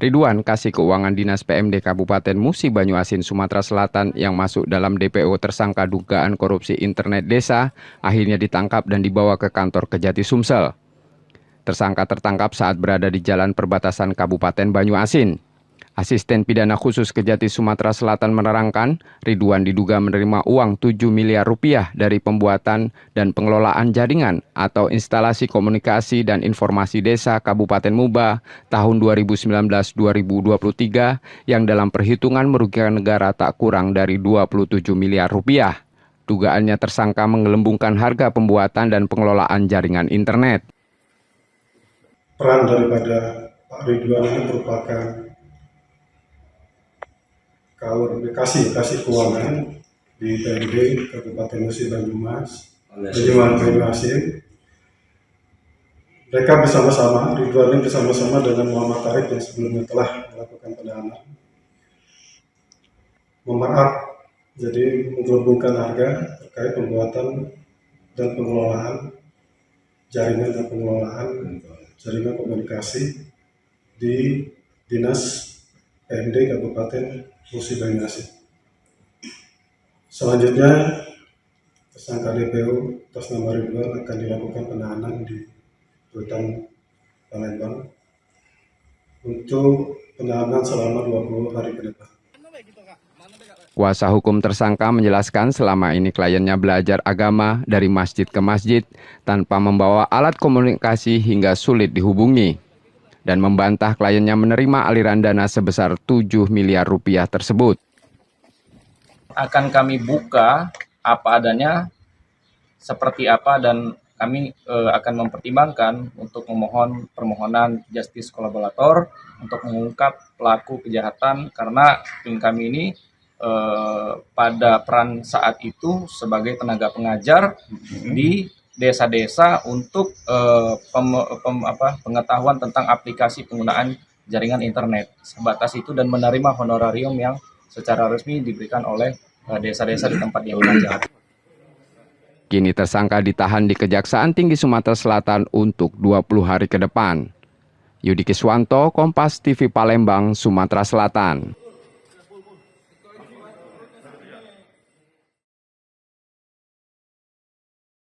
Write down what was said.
Ridwan, kasih keuangan Dinas PMD Kabupaten Musi Banyuasin, Sumatera Selatan yang masuk dalam DPO tersangka dugaan korupsi internet desa, akhirnya ditangkap dan dibawa ke kantor Kejati Sumsel. Tersangka tertangkap saat berada di jalan perbatasan Kabupaten Banyuasin. Asisten Pidana Khusus Kejati Sumatera Selatan menerangkan, Ridwan diduga menerima uang 7 miliar rupiah dari pembuatan dan pengelolaan jaringan atau instalasi komunikasi dan informasi desa Kabupaten Muba tahun 2019-2023 yang dalam perhitungan merugikan negara tak kurang dari 27 miliar rupiah. Dugaannya tersangka menggelembungkan harga pembuatan dan pengelolaan jaringan internet. Peran daripada Pak Ridwan ini merupakan kasih keuangan di PMD Kabupaten Musi Banyuasin. Mereka bersama-sama, Ridwan ini bersama-sama dengan Muhammad Tarik yang sebelumnya telah melakukan penahanan, memarkup, jadi menggelembungkan harga terkait pembuatan dan pengelolaan jaringan jaringan komunikasi di Dinas PMD Kabupaten Musi Banyuasin. Selanjutnya, tersangka DPO atas nama Ridwan akan dilakukan penahanan di Rutan Palembang untuk penahanan selama 20 hari ke depan. Kuasa hukum tersangka menjelaskan selama ini kliennya belajar agama dari masjid ke masjid tanpa membawa alat komunikasi hingga sulit dihubungi. Dan membantah kliennya menerima aliran dana sebesar 7 miliar rupiah tersebut. Akan kami buka apa adanya, seperti apa, dan kami akan mempertimbangkan untuk memohon permohonan justice kolaborator untuk mengungkap pelaku kejahatan, karena tim kami ini pada peran saat itu sebagai tenaga pengajar di desa-desa untuk pengetahuan tentang aplikasi penggunaan jaringan internet. Sebatas itu, dan menerima honorarium yang secara resmi diberikan oleh desa-desa di tempat dia mengajar. Kini tersangka ditahan di Kejaksaan Tinggi Sumatera Selatan untuk 20 hari ke depan. Yudi Kiswanto, Kompas TV Palembang, Sumatera Selatan.